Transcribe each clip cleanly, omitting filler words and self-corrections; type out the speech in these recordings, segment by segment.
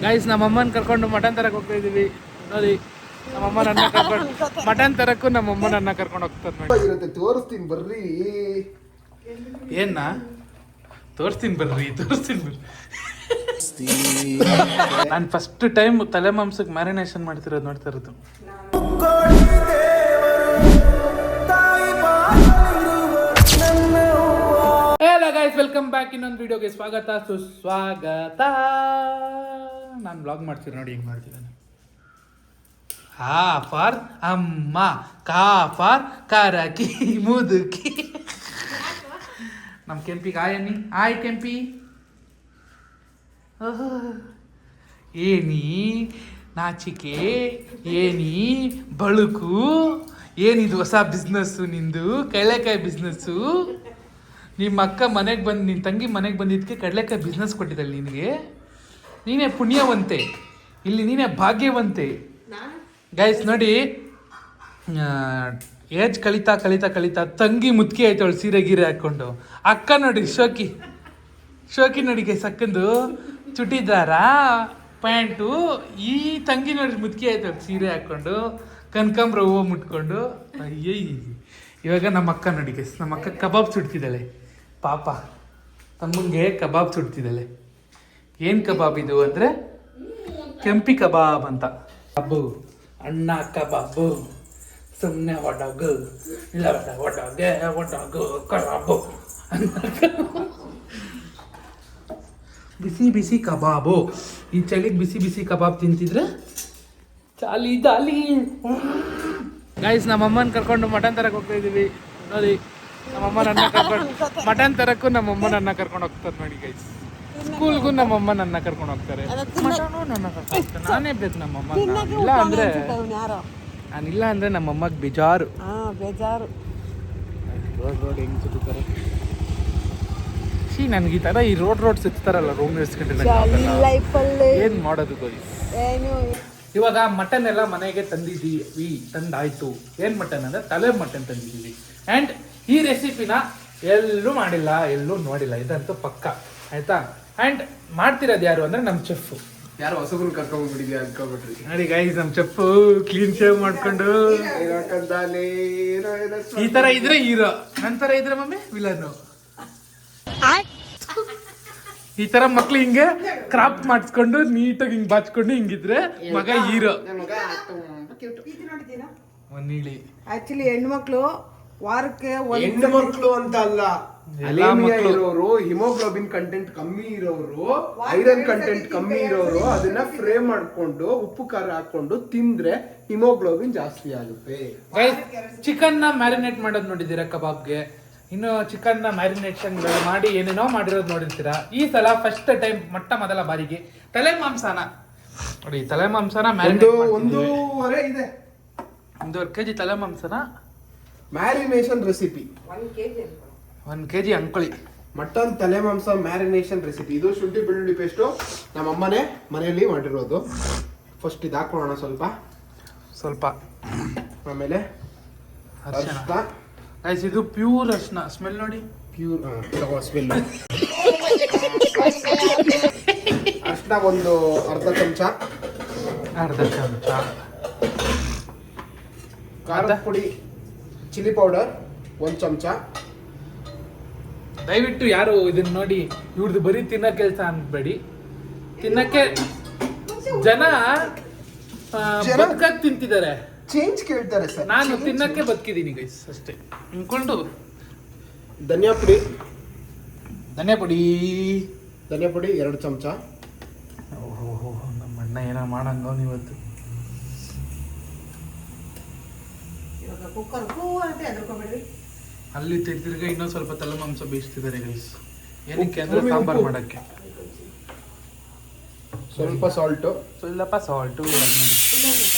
Guys ನಮ್ಮಮ್ಮನ ಕರ್ಕೊಂಡು mutton ತರಕ್ಕೆ ಹೋಗ್ತಾ ಇದೀವಿ ನೋಡಿ. ನಮ್ಮಮ್ಮ ನನ್ನ ಕರ್ಕೊಂಡು ಮಟನ್ ತರಕ್ಕೂ ನಮ್ಮಮ್ಮ ನನ್ನ ಕರ್ಕೊಂಡು ಹೋಗ್ತಾರೆ ನೋಡಿ. ತೋರಿಸ್ತೀನಿ ಬರ್ರಿ. ಏನ ತೋರಿಸ್ತೀನಿ ಬರ್ರಿ. ನಾನು ಫಸ್ಟ್ ಟೈಮ್ ತಲೆ ಮಾಂಸಕ್ಕೆ ಮ್ಯಾರಿನೇಷನ್ ಮಾಡ್ತಿರೋದು ನೋಡ್ತಾ ಇರೋದು. Hello guys, welcome back. ಇನ್ನೊಂದು ವಿಡಿಯೋಗೆ ಸ್ವಾಗತ ಸುಸ್ವಾಗತ. ನಾನು ಬ್ಲಾಗ್ ಮಾಡ್ತೀನಿ ನೋಡಿ, ಹಿಂಗೆ ಮಾಡ್ತಿದ್ದಾನೆ. ಹಾ ಫಾರ್ ಅಮ್ಮ, ಕಾ ಫಾರ್ ಕರಕಿ ಮುದುಕಿ. ನಮ್ಮ ಕೆಂಪಿಗೆ ಆಯನಿ ಆಯ್ ಕೆಂಪಿ. ಏನಿ ನಾಚಿಕೆ, ಏನಿ ಬಳುಕು, ಏನಿದು ಹೊಸ ಬಿಸ್ನೆಸ್ಸು ನಿಂದು, ಕಡಲೆಕಾಯಿ ಬಿಸ್ನೆಸ್ಸು. ನಿಮ್ಮ ಅಕ್ಕ ಮನೆಗೆ ಬಂದು, ನಿನ್ನ ತಂಗಿ ಮನೆಗೆ ಬಂದಿದ್ದಕ್ಕೆ ಕಡಲೆಕಾಯಿ ಬಿಸ್ನೆಸ್ ಕೊಟ್ಟಿದ್ದಾಳೆ ನಿನಗೆ. ನೀನೇ ಪುಣ್ಯವಂತೆ, ಇಲ್ಲಿ ನೀನೇ ಭಾಗ್ಯವಂತೆ. ಗೈಸ್ ನೋಡಿ, ಏಜ್ ಕಲಿತಾ ಕಲಿತಾ ಕಲಿತಾ ತಂಗಿ ಮುತ್ಕಿ ಆಯ್ತವಳು ಸೀರೆ ಗೀರೆ ಹಾಕ್ಕೊಂಡು. ಅಕ್ಕ ನೋಡಿ ಶೋಕಿ ನೋಡಿ ಗೈಸ್, ಅಕ್ಕಂದು ಚುಟಿದಾರ ಪ್ಯಾಂಟು. ಈ ತಂಗಿ ನೋಡಿ ಮುತ್ಕಿ ಆಯ್ತವಳು ಸೀರೆ ಹಾಕ್ಕೊಂಡು, ಕನಕಾಂಬ್ರ ಹೂವು ಮುಟ್ಕೊಂಡು. ಅಯ್ಯಯ್ಯ, ಇವಾಗ ನಮ್ಮ ಅಕ್ಕ ನೋಡಿ ಗೈಸ್, ನಮ್ಮ ಅಕ್ಕ ಕಬಾಬ್ ಸುಡ್ತಿದ್ದಾಳೆ. ಪಾಪ ತಮ್ಮಂಗೆ ಕಬಾಬ್ ಸುಡ್ತಿದ್ದಾಳೆ. ಏನು ಕಬಾಬ್ ಇದು ಅಂದರೆ ಕೆಂಪಿ ಕಬಾಬ್ ಅಂತ. ಕಬಾಬು ಅಣ್ಣ ಕಬಾಬು, ಸುಮ್ಮನೆ ಒಡಗು ಇಲ್ಲ ಒಡಗು ಕಬಾಬು. ಬಿಸಿ ಬಿಸಿ ಕಬಾಬು. ಈ ಚಳಿಗೆ ಬಿಸಿ ಬಿಸಿ ಕಬಾಬ್ ತಿಂತಿದ್ರೆ ಚಾಲಿ ದಾಲಿ. ಗೈಸ್ ನಮ್ಮಮ್ಮನ ಕರ್ಕೊಂಡು ಮಟನ್ ತರಕ್ಕೆ ಹೋಗ್ತಾ ಇದೀವಿ ನೋಡಿ. ನಮ್ಮಮ್ಮ ನನ್ನ ಕರ್ಕೊಂಡು ಮಟನ್ ತರಕ್ಕೂ ನಮ್ಮಮ್ಮ ನನ್ನ ಕರ್ಕೊಂಡು ಹೋಗ್ತಾರೆ ನೋಡಿ ಗೈಸ್. ಸ್ಕೂಲ್ಗೂ ನಮ್ಮಮ್ಮ ನನ್ನ ಕರ್ಕೊಂಡು ಹೋಗ್ತಾರೆ, ಮಟನು ನನ್ನ ಕರ್ಕೊಂಡು ಹೋಗ್ತಾರೆ. ನಾನೇ ಬೇಕು ನಮ್ಮಮ್ಮ. ನಾನಿಲ್ಲ ಅಂದ್ರೆ ನಮ್ಮಮ್ಮಗೆ ಬೇಜಾರು. ರೋಡ್ ಹೆಂಗ್ ಸುತ್ತಾರೆ. ನನಗೆ ಈ ಥರ ಈ ರೋಡ್ ಸುತ್ತಾರಲ್ಲ, ರೂಮ್ ಇಸ್ಕೊಂಡು ಏನು ಮಾಡೋದು ಗೈಸ್. ಇವಾಗ ಮಟನ್ ಎಲ್ಲ ಮನೆಗೆ ತಂದಾಯ್ತು. ಏನು ಮಟನ್ ಅಂದರೆ ತಲೆ ಮಟನ್ ತಂದಿದ್ದೀವಿ. ಆ್ಯಂಡ್ ಈ ರೆಸಿಪಿನ ಎಲ್ಲೂ ಮಾಡಿಲ್ಲ, ಎಲ್ಲೂ ನೋಡಿಲ್ಲ, ಇದಂತೂ ಪಕ್ಕ ಆಯ್ತಾ. ಆ್ಯಂಡ್ ಮಾಡ್ತಿರೋದು ಯಾರು ಅಂದರೆ ನಮ್ಮ ಚೆಫ್. ಯಾರು ಹೊಸಬ್ರು ಕರ್ಕೊಂಡ್ಬಿಟ್ಟಿದ್ಯಾ ಅನ್ಕೊಂಡ್ಬಿಟ್ರಿ ನೋಡಿ ಗೈಸ್, ನಮ್ಮ ಚೆಫ್ ಕ್ಲೀನ್ ಶೇವ್ ಮಾಡ್ಕೊಂಡು ಈ ತರ ಇದ್ರೆ ಹೀರೋ, ನಂತರ ಇದ್ರೆ ಮಮ್ಮಿ ವಿಲನ್ನು. ಈ ತರ ಮಕ್ಳು ಹಿಂಗೆ ಕ್ರಾಫ್ಟ್ ಮಾಡಿಸ್ಕೊಂಡು ನೀಟಾಗಿ ಹಿಂಗ್ ಬಾಚ್ಕೊಂಡು ಹಿಂಗಿದ್ರೆ ಮಗ ಹೀರೋ. ಒಂದಿಳಿ ಆಕ್ಚುಲಿ ಹೆಣ್ಮಕ್ಳು ವಾರಕ್ಕೆ ಹೆಣ್ಣು ಮಕ್ಕಳು ಅಂತ ಅಲ್ಲ, ಅನೀಮಿಯಾ ಇರೋರು, ಹಿಮೋಗ್ಲೋಬಿನ್ ಕಂಟೆಂಟ್ ಕಮ್ಮಿ ಇರೋರು, ಐರನ್ ಕಂಟೆಂಟ್ ಕಮ್ಮಿ ಇರೋರು ಅದನ್ನ ಫ್ರೈ ಮಾಡ್ಕೊಂಡು ಉಪ್ಪು ಖಾರ ಹಾಕೊಂಡು ತಿಂದ್ರೆ ಹಿಮೋಗ್ಲೋಬಿನ್ ಜಾಸ್ತಿ ಆಗುತ್ತೆ. ಚಿಕನ್ ನ ಮ್ಯಾರಿನೇಟ್ ಮಾಡೋದು ನೋಡಿದ್ದೀರಾ ಕಬಾಬ್ಗೆ. ಇನ್ನು ಚಿಕನ್ ನ ಮ್ಯಾರಿನೇಷನ್ ಮಾಡಿ ಏನೇನೋ ಮಾಡಿರೋದು ನೋಡಿರ್ತೀರಾ. ಈ ಸಲ ಫಸ್ಟ್ ಟೈಮ್ ಮೊದಲ ಬಾರಿಗೆ ತಲೆ ಮಾಂಸನ ನೋಡಿ, ತಲೆ ಮಾಂಸನ ಒಂದೂವರೆ ಇದೆ, 1.5 kg ತಲೆ ಮಾಂಸನ ಮ್ಯಾರಿನೇಷನ್ ರೆಸಿಪಿ. 1 kg ಅನ್ಕೊಳ್ಳಿ. ಮಟನ್ ತಲೆ ಮಾಂಸ ಮ್ಯಾರಿನೇಷನ್ ರೆಸಿಪಿ. ಇದು ಶುಂಠಿ ಬೆಳ್ಳುಳ್ಳಿ ಪೇಸ್ಟು ನಮ್ಮ ಅಮ್ಮನೇ ಮನೆಯಲ್ಲಿ ಮಾಡಿರೋದು. ಫಸ್ಟ್ ಇದು ಹಾಕೊಳ್ಳೋಣ ಸ್ವಲ್ಪ, ಆಮೇಲೆ ಅರಿಶಿನ. ಗೈಸ್ ಇದು ಪ್ಯೂರ್ ಅರಿಶಿನ, ಸ್ಮೆಲ್ ನೋಡಿ, ಪ್ಯೂರ್ ಸ್ಮೆಲ್. ಅರಿಶಿನ ಒಂದು ಅರ್ಧ ಚಮಚ. ಖಾರದ ಪುಡಿ, ಚಿಲ್ಲಿ ಪೌಡರ್ 1 ಚಮಚ. ದಯವಿಟ್ಟು ಯಾರು ಇದನ್ನ ನೋಡಿ ಇವ್ರದ್ದು ಬರೀ ತಿನ್ನೋ ಕೆಲಸ ಅನ್ಬೇಡಿ. ತಿನ್ನಕ್ಕೆ ಜನ ಬದುಕಾಗಿ ತಿಂತಿದ್ದಾರೆ, ಚೇಂಜ್ ಕೇಳ್ತಾರೆ ಸರ್. ನಾನು ತಿನ್ನಕ್ಕೆ ಬದುಕಿದ್ದೀನಿ ಗೈಸ್, ಅಷ್ಟೇ ಅನ್ಕೊಂಡು. ಧನಿಯಾ ಪುಡಿ 2 ಚಮಚ. ಓಹೋ, ನಮ್ಮ ಅಣ್ಣ ಏನೋ ಮಾಡಂಗ ಇವತ್ತು. ಅಲ್ಲಿ ತಿರ್ಗ ಇನ್ನೊಂದು ಸ್ವಲ್ಪ ತಲೆ ಮಾಂಸ ಬೇಯಿಸ್ತಿದ್ದಾರೆ ಗೈಸ್. ಏನಕ್ಕೆ ಅಂದ್ರೆ ಸಾಂಬಾರ್ ಮಾಡಕ್ಕೆ. ಸ್ವಲ್ಪ ಸಾಲ್ಟು.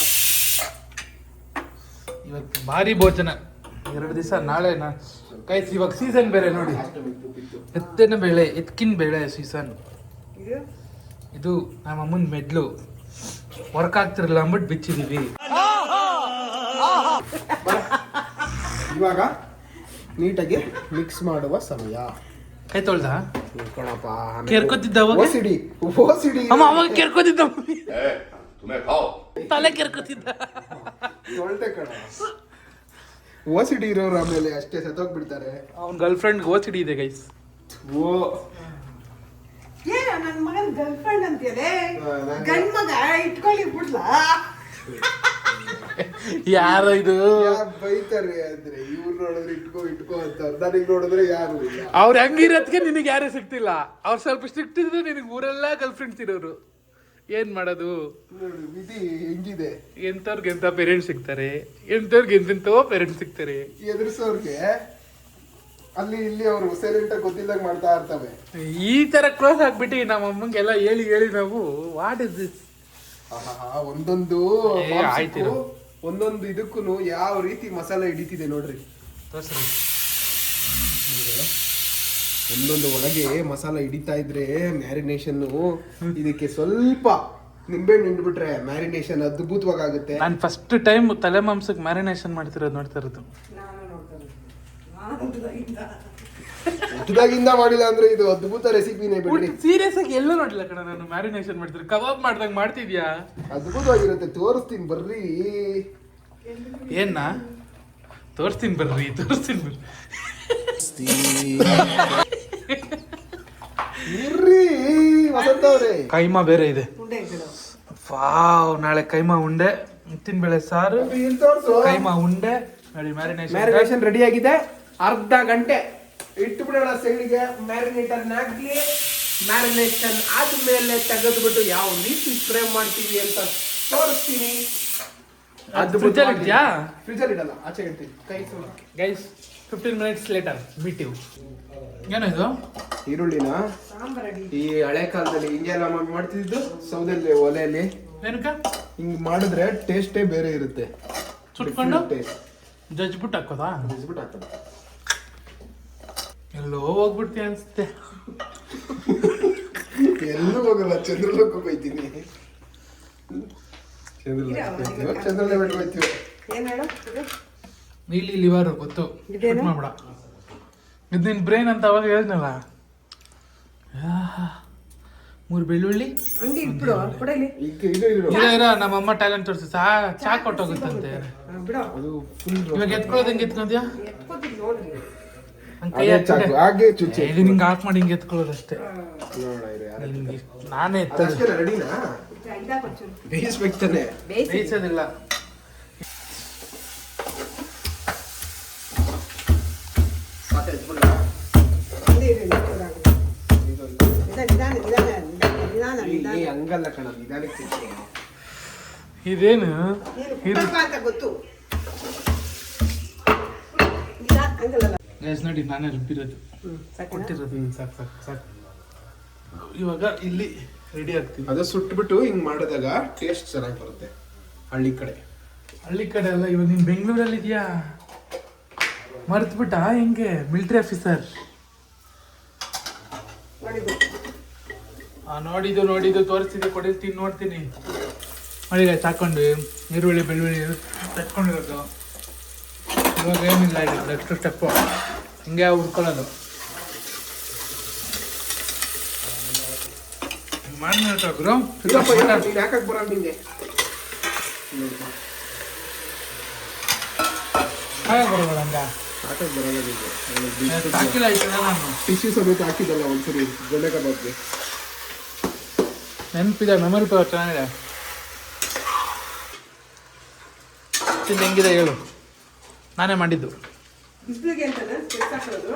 ಇವತ್ತು ಭಾರಿ ಭೋಜನ, 2 ದಿವಸ. ನಾಳೆ ಗೈಸ್ ಇವಾಗ ಸೀಸನ್ ಬೇರೆ ನೋಡಿ, ಎತ್ತಿನ ಬೇಳೆ ಸೀಸನ್. ಇದು ನಮ್ಮ ಅಮ್ಮನ ಮೆಡ್ಲು ವರ್ಕ್ ಆಗ್ತಿರಲ್ಲ ಅಂದ್ಬಿಟ್ಟು ಬಿಚ್ಚಿದೀವಿ. ಇವಾಗ ನೀಟಾಗಿ ಮಿಕ್ಸ್ ಮಾಡುವ ಸಮಯ. ಕೈ ತೊಳ್ದ ಕಣಪ್ಪ ಕೆರ್ಕೋತಿದ್ದ ಅವಾಗ ಓಸಿಡಿ ಅಮ್ಮ ಅವಾಗ ಕೆರ್ಕೋತಿದ್ದ तुम्हें खाओ ತಲೆ ಕೆರ್ಕೋತಿದ್ದ ತೊಳ್ತೆ ಕಣ ಓಸಿಡಿ ಇರೋರು ಆಮೇಲೆ ಅಷ್ಟೇ ಸತ್ತೋಗ್ಬಿಡ್ತಾರೆ. ಅವ್ನ ಗರ್ಲ್ ಫ್ರೆಂಡ್ ಓಸಿಡಿ ಇದೆ ಗೈಸ್. ಓ ನನ್ನ ಮಗನ್ ಗರ್ಲ್ ಫ್ರೆಂಡ್ ಅಂತೀಯಲೇ ಗಂಡ್ ಮಗ ಇಟ್ಕೊಳ್ಳಿ ಬಿಡ್ಲಾ ಯಾರು ಇದು ಬೈತಾರೆ ಅಂದ್ರೆ ಇವ್ರು ನೋಡಿದ್ರೆ ಇಟ್ಕೋ ಅಂತ ನನಗೆ ನೋಡಿದ್ರೆ ಯಾರು ಇಲ್ಲ. ಅವ್ರು ಹಂಗಿರೋದಕ್ಕೆ ನಿನಗೆ ಯಾರು ಸಿಗ್ತಿಲ್ಲ. ಅವ್ರು ಸ್ವಲ್ಪ ಸ್ಟ್ರಿಕ್ಟ್ ಇದ್ರೆ ನಿನಗೆ ಊರೆಲ್ಲ ಗರ್ಲ್ ಫ್ರೆಂಡ್ಸ್ ಇರೋರು. ಏನ್ ಮಾಡೋದು ನೋಡು ವಿಧಿ ಹೆಂಗಿದೆ. ಎಂತವ್ರಿಗೆ ಎಂತ ಪೇರೆಂಟ್ಸ್ ಸಿಗ್ತಾರೆ, ಎಂತವ್ರಿಗೆ ಎಂತೆಂತೋ ಪೇರೆಂಟ್ಸ್ ಸಿಗ್ತಾರೆ. ಎದುರಿಸೋರ್ಗೆ ಅಲ್ಲಿ ಇಲ್ಲಿ ಅವರು ಸೈಲೆಂಟ್ ಆಗಿ ಗೊತ್ತಿಲ್ಲದಾಗ ಮಾಡ್ತಾ ಇರ್ತವೆ. ಈ ತರ ಕ್ಲೋಸ್ ಆಗ್ಬಿಟ್ಟು ನಮ್ಮ ಅಮ್ಮಂಗೆಲ್ಲ ಹೇಳಿ ಹೇಳಿ ನಾವು ವಾಟ್ ಇಸ್ ದಿಸ್. ಒಂದೊಂದು ಏ, ಆಯ್ತಿರು. ಒಂದೊಂದು ಇದಕ್ಕೂ ಯಾವ ರೀತಿ ಮಸಾಲೆ ಹಿಡಿತಿದೆ ನೋಡ್ರಿ. ಒಂದೊಂದು ಒಳಗೆ ಮಸಾಲ ಹಿಡಿತಾ ಇದ್ರೆ ಮ್ಯಾರಿನೇಷನ್ ಇದಕ್ಕೆ ಸ್ವಲ್ಪ ನಿಂಬೆಹಣ್ಣು ಹಿಂಡ್ಬಿಟ್ರೆ ಮ್ಯಾರಿನೇಷನ್ ಅದ್ಭುತವಾಗಿ ಆಗುತ್ತೆ. ನಾನು ಫಸ್ಟ್ ಟೈಮ್ ತಲೆ ಮಾಂಸಕ್ಕೆ ಮ್ಯಾರಿನೇಷನ್ ಮಾಡ್ತಿರೋದು ನೋಡ್ತಾ ಇರೋದು. ಉದ್ದದಾಗಿಂದ ಮಾಡಿಲ್ಲ ಅಂದ್ರೆ ಇದು ಅದ್ಭುತ ರೆಸಿಪಿನೇ ಬಿಡ್ರಿ. ಸೀರಿಯಸ್ ಆಗಿ ಎಲ್ಲೂ ನೋಡಿಲ್ಲ ಕಣ ನಾನು ಮ್ಯಾರಿನೇಷನ್ ಮಾಡ್ತಿರೋ. ಕಬಾಬ್ ಮಾಡ್ದಂಗ್ ಮಾಡ್ತಿದ್ಯಾ? ಅದ್ಭುತವಾಗಿರುತ್ತೆ, ತೋರಿಸ್ತೀನಿ ಬರ್ರಿ. ಏನ್ನ ತೋರಿಸ್ತೀನಿ ಬರ್ರಿ. ಇರ್ರಿ ವಸಂತ ಅವ್ರೆ. ಕೈಮಾ ಬೇರೆ ಇದೆ. ಉಂಡೆ ಇಡು. ವಾವ್, ನಾಳೆ ಕೈಮಾ ಉಂಡೆ, ಉದ್ದಿನ ಬೇಳೆ ಸಾರು, ಇಲ್ಲಿ ತೋರ್ಸು. ಕೈಮಾ ಉಂಡೆ ನೋಡಿ. ಮ್ಯಾರಿನೇಷನ್ ರೆಡಿ ಆಗಿದೆ. ಅರ್ಧ ಗಂಟೆ ಇಟ್ಟುಬಿಡೋಣ ಸೈಡ್ಗೆ. ಮ್ಯಾರಿನೇಟರ್ ಹಾಕಿ ಮ್ಯಾರಿನೇಷನ್ ಆದ್ಮೇಲೆ ತೆಗೆದ್ಬಿಟ್ಟು ಯಾವ ರೀತಿ ಫ್ರೈ ಮಾಡ್ತೀವಿ ಅಂತ ತೋರಿಸ್ತೀನಿ. ಫ್ರಿಜ್ ಅಲ್ಲಿ ಇದೆಯಾ? ಫ್ರಿಜ್ ಅಲ್ಲಿ ಇಡಲ್ಲ, ಆಚೆ ಇಡ್ತೀನಿ. ಕೈ guys 15 minutes later meet you. ಏನೋ ಇದು ಈರುಳ್ಳಿನ ಸಾಂಬಾರ್ ಅಡಿ. ಈ ಹಳೆ ಕಾಲದಲ್ಲಿ ಹಿಂಗೆಲ್ಲ ಮಾಡ್ತಿದ್ದು ಸೌದೆಯಲ್ಲಿ ಒಲೆಯಲ್ಲಿ ಏನಕ್ಕ ಹಿಂಗ್ ಮಾಡಿದ್ರೆ ಟೇಸ್ಟೇ ಬೇರೆ ಇರುತ್ತೆ. ಸುಟ್ಕೊಂಡು ಟೇಸ್ಟ್ ಜಜ್ಬಿಟ್ಟು ಹಾಕೋದಾ? ಬಿಸ್ಬಿಟ್ಟು ಹಾಕೋದು. ಎಲ್ಲೋ ಹೋಗ್ಬಿಡ್ತೀಯ ಅನ್ಸುತ್ತೆ. ಎಲ್ಲೂ ಹೋಗಲ್ಲ, ಚಂದ್ರಲೋಕಕ್ಕೆ ಹೋಯ್ತೀನಿ. ಚಂದ್ರಲೇ ಬಿಟ್ಟು ಹೋಯ್ತೀವಿ. ಏನ್ ಹೇಳು ಇದು? ಇಲ್ಲಿ ಲಿವರ್ ಗೊತ್ತು, ಇದೇನು? ಮಾಡ್ಬೇಡ. ಇದು ನಿನ್ ಬ್ರೈನ್ ಅಂತ ಅವಾಗ ಹೇಳಿದ್ನಲ್ಲ. 3 ಬೆಳ್ಳುಳ್ಳಿ. ಹಂಗೆ ಇಟ್ಬಿಡು ಕೊಡಲಿ. ಈಗ ಇದು ಇರು. ಇರೋ ನಮ್ಮಮ್ಮ ಟ್ಯಾಲೆಂಟ್ ತೋರಿಸಿ ಚಾ ಕೊಟ್ಟೋಗುತ್ತಂತೆ. ಬಿಡು. ಅದು ಫುಲ್ ಇವಾಗ ಎತ್ಕೊಳ್ಳೋದು ಹೆಂಗೆ ಎತ್ಕೊಂಡ್ಯಾ? ಎತ್ಕೋತೀನಿ ನೋಡ್ರಿ. ಹಂಗ್ ಕೈ ಅದೇ ಹಾಕ್ಬಿಟ್ಟೆ. ಚಾಕು ಹಾಗೆ ಚುಚ್ಚಿ. ಇದು ನಿಂಗೆ ಆಫ್ ಮಾಡಿ ಹಿಂಗೆ ಎತ್ಕೊಳ್ಳೋದು ಅಷ್ಟೇ. ನೋಡ ಇರು, ಯಾರು ನಿನ್ಗೆ ನಾನೇ ಎತ್ತದು. ಅದಷ್ಟೇ ರೆಡಿನಾ? ಇದಾಕ ಒಂಚೂರು. ಬೇಯಿಸ್ಬೇಕು ತಾನೆ. ಬೇಯಿಸಿ. ಬೇಯಿಸೋದಿಲ್ಲ. ಸಾಕ ಎತ್ಬಿಡ್ಲಾ? ಒಂದೇ ಇರು, ನಿಧಾನ ನಿಧಾನ. ಹಂಗಲ್ಲ ಕಣ, ನಿಧಾನಕ್ಕೆ ತಿರ್ಸು. ಇದೇನು ಏನು ಕುಟುಂಬ ಅಂತ ಗೊತ್ತು. ನಿಧಾನ ಹಂಗಲ್ಲ. ಗೈಸ್ ನೋಡಿ, ನಾನೇ ರುಬ್ಬಿರೋದು ಸಾಕಾ? ಕೊಟ್ಟಿರೋದು. ಸಾಕು ಸಾಕು ಸಾಕು. ಇವಾಗ ಇಲ್ಲಿ ರೆಡಿ ಆಗ್ತೀವಿ. ಅದು ಸುಟ್ಬಿಟ್ಟು ಹಿಂಗ್ ಮಾಡಿದಾಗ ಟೇಸ್ಟ್ ಚೆನ್ನಾಗಿ ಬರುತ್ತೆ. ಹಳ್ಳಿ ಕಡೆ ಎಲ್ಲ ಇವಾಗ ನೀನ್ ಬೆಂಗಳೂರಲ್ಲಿ ಇದೆಯಾ? ಮರ್ತ್ಬಿಟ್ಟ ಹೆಂಗೆ? Military officer. ನೋಡಿದ್ದು ತೋರಿಸ್ತಿದ್ದೆ, ಕೊಡಿಸ್ತೀನಿ, ನೋಡ್ತೀನಿ. ಮಳಿಗೆ ಹಾಕೊಂಡು ಈರುಳ್ಳಿ ಬೆಳ್ಳುಳ್ಳಿ ತಟ್ಕೊಂಡಿರೋದು. ಇವಾಗ ಏನಿಲ್ಲ, ಇದು ನೆಕ್ಸ್ಟ್ ಸ್ಟೆಪ್ಪು ಹಿಂಗೆ ಹುರ್ಕೊಳ್ಳೋದು. ಮಾಡ್ಬಿಟ್ರು ಯಾಕಕ್ ಬರಲ್ಲ ನಿಂಗೆ? ಬರೋದು ಹಂಗ ಹಾಕಕ್ ಬರಲ್ಲ ನಿಂಗೆ. ಹಾಕಿಲ್ಲ ಆಯ್ತಲ್ಲ ನಾನು. ಟಿಶ್ಯೂ ಸಮೇತ ಹಾಕಿದ್ದಲ್ಲ ಒಂದ್ಸರಿ ದೊಡ್ಡ ಕಬಾಬ್ಗೆ. ನೆನಪಿದೆ, ಮೆಮೊರಿ ಪವರ್ ಚೆನ್ನಾಗಿದೆ. ತಿಂದು ಹೆಂಗಿದೆ ಹೇಳು? ನಾನೇ ಮಾಡಿದ್ದು. ಬಿಸಿಲಿಗೆ ಅಂತಾನೆ ಸ್ಪೆಕ್ಸ್ ಹಾಕೋದು.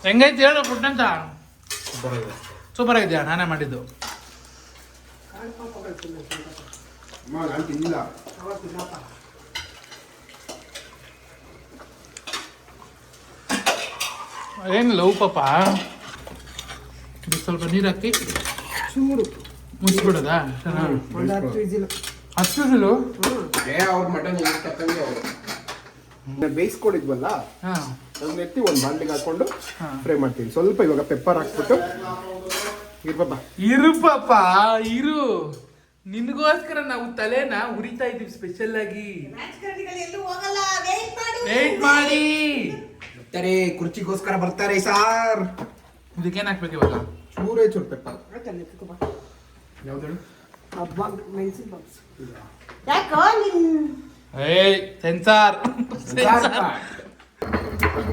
ಹೆಂಗೈತಿ ಹೇಳು ಪುಟ್ಟಂತ? ಸೂಪರ್ ಆಗಿದೆಯಾ? ನಾನೇ ಮಾಡಿದ್ದು. ಅಮ್ಮ ನಾನು ತಿನ್ನಿಲ್ಲ. ಅವತ್ತಿಲ್ಲಪ್ಪ. ಏನಿಲ್ಲ, ಉಪ್ಪಪ್ಪ. ಸ್ವಲ್ಪ ನೀರು ಹಾಕಿ ಚೂರು ಮುಚ್ಚಿಬಿಡೋದಾ? ಒಂದು 10 ವಿಸಿಲು. 10 ವಿಸಿಲು? ಅವ್ರ ಮಟನ್ ಹೆಂಗ್ ತಕ್ಕಂಗೆ ಅವರು ಬೇಯಿಸ್ಕೊಂಡಿದ್ವಲ್ಲ, ಹಾಂ ಅದನ್ನ ಎತ್ತಿ ಒಂದು ಬಾಂಡ್ಲಿಗೆ ಹಾಕೊಂಡು ಹಾ. ಫ್ರೈ ಮಾಡ್ತೀವಿ. ಸ್ವಲ್ಪ ಇವಾಗ ಪೆಪ್ಪರ್ ಹಾಕ್ಬಿಟ್ಟು ಇರುಪಪ್ಪ ಇರು. ನಿನಗೋಸ್ಕರ ನಾವು ತಲೆನ ಉರಿತಾ ಇದೀವಿ ಸ್ಪೆಷಲ್ ಆಗಿ. ರಾಜಕಾರಣಿಗಳು ಎಲ್ಲೂ ಹೋಗಲ್ಲ. ವೇಟ್ ಮಾಡು. ವೇಟ್ ಮಾಡಿ. ಬರ್ತಾರೆ ಕುರ್ಚಿಗೋಸ್ಕರ ಬರ್ತಾರೆ ಸಾರ್. ಇದಕ್ಕೇನು ಹಾಕ್ಬೇಕು ಇವಾಗ? ಚೂರೇ ಚೂರು ಪೆಪ್ಪರ್. ಯಾವ್ದು? ಹಬ್ಬ ಮೆಣಸಿನ ಬಾಕ್ಸ್. ಯಾಕೋ ನಿನ್ ಏಯ್ ಸೆನ್ಸಾರ್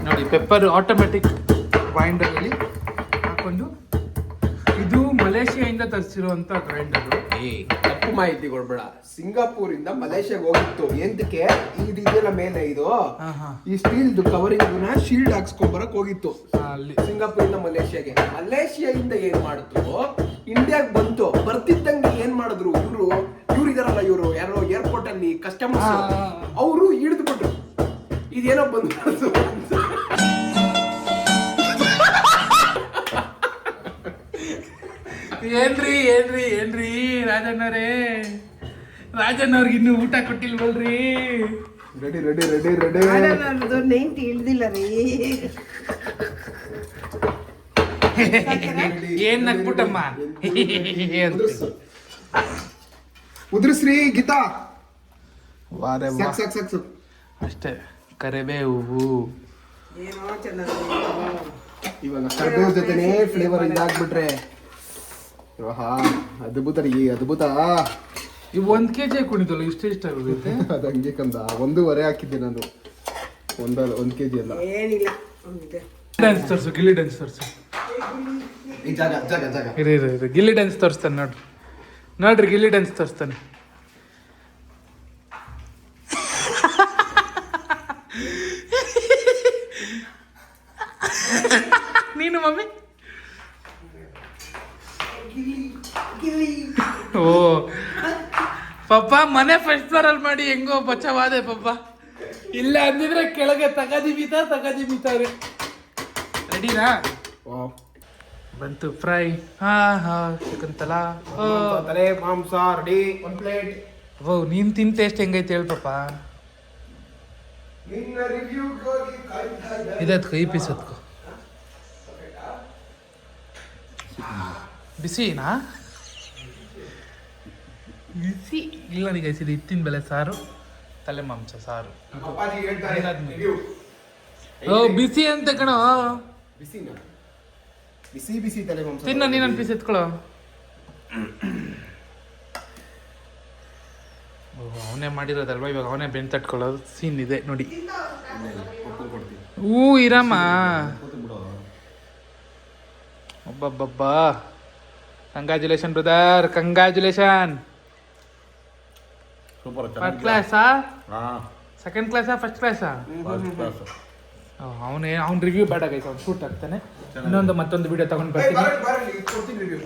ನೋಡಿ, ಪೆಪ್ಪರ್ ಆಟೋಮೆಟಿಕ್ ಗ್ರೈಂಡರಲ್ಲಿ ಹಾಕೊಂಡು, ಇದು ಮಲೇಷಿಯಾದಿಂದ ತರಿಸಿರುವಂತ ಗ್ರೈಂಡರ್. ತಪ್ಪು ಮಾಹಿತಿ ಕೊಡ್ಬೇಡ. ಸಿಂಗಾಪುರ್ ಇಂದ ಮಲೇಷ್ಯಾಗ ಹೋಗಿತ್ತು. ಎಂತಕ್ಕೆ ಇದೆಯಲ್ಲ ಮೇಲೆ ಇದು ಈ ಸ್ಟೀಲ್ ಕವರಿಂಗ್ ಶೀಲ್ಡ್ ಹಾಕ್ಸ್ಕೊಂಬರಕ್ ಹೋಗಿತ್ತು ಅಲ್ಲಿ ಸಿಂಗಾಪುರ್ ಇಂದ ಮಲೇಷ್ಯಾಗೆ. ಮಲೇಷ್ಯಾದಿಂದ ಏನ್ ಮಾಡಿದ್ರು, ಇಂಡಿಯಾಗ್ ಬಂತು. ಬರ್ತಿದ್ದಂಗೆ ಏನ್ ಮಾಡಿದ್ರು ಇವ್ರು ಇದಾರಲ್ಲ, ಇವರು ಯಾರೋ ಏರ್ಪೋರ್ಟ್ ಅಲ್ಲಿ ಕಸ್ಟಮರ್ಸ್, ಅವರು ಹಿಡಿದು ಬಿಟ್ರು. ಇದೇನೋ ಬಂದು ಏನ್ರಿ ಏನ್ರಿ ಏನ್ರಿ ರಾಜಣ್ಣವ್ರೇ, ರಾಜಣ್ಣವ್ರಿಗೆ ಇನ್ನೂ ಊಟ ಕೊಟ್ಟಿಲ್ವಲ್ರಿ? Ready ready ready ready. ನನ್ನದು ನೈಟ್ ಇಳ್ದಿಲ್ಲ ರೀ. ಏನ್ ನಗ್ಬಿಟ್ಟಮ್ಮ ಉದ್ರಶ್ರೀ ಗೀತಾ. ವಾರೆ ವಾ. ಸಾಕ್ ಸಾಕ್ ಸಾಕ್ ಸಾಕ್. ಅಷ್ಟೇ, ಕರಿಬೇವು. ಏನೋ ಚೆನ್ನಾಗಿ ಇವಾಗ ಕರ್ಬೇವ್ ಜೊತೆನೇ ಫ್ಲೇವರ್ ಇದಾಗ್ಬಿಟ್ರೆ ಅದ್ಭುತ ರೀ, ಅದ್ಭುತ. ಇವು 1 kg ಕುಣಿದಲ್ಲ, ಇಷ್ಟ ಆಗುತ್ತೆ. ಅದು ಹಂಗೆ ಕಂದ 1.5 ಹಾಕಿದ್ದೆ ನಾನು. 1 kg ಅಲ್ಲ. ಏನಿಲ್ಲ. ಡ್ಯಾನ್ಸ್ ತೋರ್ಸು, ಗಿಲ್ಲಿ ಡ್ಯಾನ್ಸ್ ತೋರ್ಸು. ಈ ಜಾಗ ಜಾಗ ಜಾಗ ಇರಿ ಗಿಲ್ಲಿ ಡ್ಯಾನ್ಸ್ ತೋರಿಸ್ತಾನೆ ನೋಡ್ರಿ ಗಿಲ್ಲಿ ಡ್ಯಾನ್ಸ್ ತೋರಿಸ್ತಾನೆ. ನೀನು ಮಮ್ಮಿ. ಓ ಪಪ್ಪ, ಮನೆ ಫಸ್ಟ್ ಫ್ಲೋರ್ ಅಲ್ಲಿ ಮಾಡಿ ಹೆಂಗೋ ಬಚಾವಾದೆ ಪಪ್ಪ. ಇಲ್ಲ ಅಂದಿದ್ರೆ ಕೆಳಗೆ ತಗದಿಬಿತಾರೆ. ರೆಡಿನಾ? ಬಂತು ಫ್ರೈ. ಹಾ ಚಿಕನ್ ತಲಾ. ತಲೆ ಮಾಂಸ ರೆಡಿ. 1 ಪ್ಲೇಟ್. ಓ ನೀನ್ ತಿನ್ ಟೇಸ್ಟ್ ಹೆಂಗೈತೆ ಹೇಳು ಪಾಪ. ನಿನ್ನ ರಿವ್ಯೂ ಇದತ್ಕೋ, ಈ ಪೀಸ್ ಎತ್ಕೋ. ಬಿಸಿನಾ? ಬಿಸಿ ಇಲ್ಲ ನನಗೆ ಇದು ಹಿಟ್ಟಿನ ಬೆಲೆ ಸಾರು, ತಲೆ ಮಾಂಸ ಸಾರು. ಅಪ್ಪಾಜಿ ಹೇಳ್ತಾರೆ ರಿವ್ಯೂ. ಓ ಬಿಸಿ ಅಂತ ಕಣೋ. ಬಿಸಿನಾ? ಬಿಸಿ ಬಿಸಿ ತಲೆ ಮಾಂಸ ತಿನ್ನ, ನೀನೊಂದು ಪೀಸ್ ಎತ್ಕೊಳ್ಳೋ. ಓ ಅವನೇ ಮಾಡಿರೋದಲ್ವಾ, ಇವಾಗ ಅವನೇ ಬೆನ್ ತಟ್ಕೊಳ್ಳೋದು ಸೀನ್ ಇದೆ ನೋಡಿ. ಇರಮ್ಮ. ಒಬ್ಬಬ್ಬಬ್ಬಾ, ಕಂಗ್ರಾಚುಲೇಷನ್ ಬ್ರದರ್, ಕಂಗ್ರಾಚುಲೇಷನ್. ಫಸ್ಟ್ ಕ್ಲಾಸಾ, ಸೆಕೆಂಡ್ ಕ್ಲಾಸಾ, ಫಸ್ಟ್ ಕ್ಲಾಸಾ? ಅವ್ನ ರಿವ್ಯೂ ಬೇಡ ಗೈಸ್, ಅವ್ನು ಶೂಟ್ ಆಗ್ತಾನೆ. ಮತ್ತೊಂದು ವಿಡಿಯೋ ತಗೊಂಡು ಬರ್ತೀನಿ. ರಿವ್ಯೂ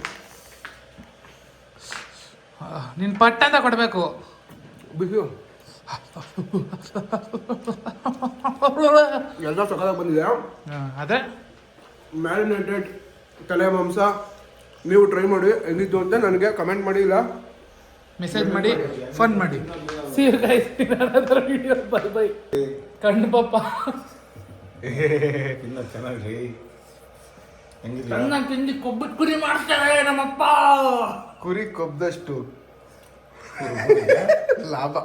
ನೀನು ಪಟ್ಟ ಅಂತ ಕೊಡಬೇಕು. ಬಿಸಿ ಎಲ್ಲ ಸಕಾಲಾಗಿ ಬಂದಿದೆ. ಅದೇ ಮ್ಯಾರಿನೇಟೆಡ್ ತಲೆ ಮಾಂಸ. ನೀವು ಟ್ರೈ ಮಾಡಿ ಹೆಂಗಿದ್ದು ಅಂತ ನನಗೆ ಕಮೆಂಟ್ ಮಾಡಿ, ಇಲ್ಲ ಮೆಸೇಜ್ ಮಾಡಿ, ಫೋನ್ ಮಾಡಿ. See you guys in another video. Bye bye. ಕಣ್ಣು ಪಾಪ ಚೆನ್ನಾಗಿ ತಿಂದು ಕೊಬ್ಬು ಕುರಿ ಮಾಡ್ತಾರೆ ನಮ್ಮಪ್ಪ. ಕುರಿ ಕೊಬ್ದಷ್ಟು ಲಾಭ.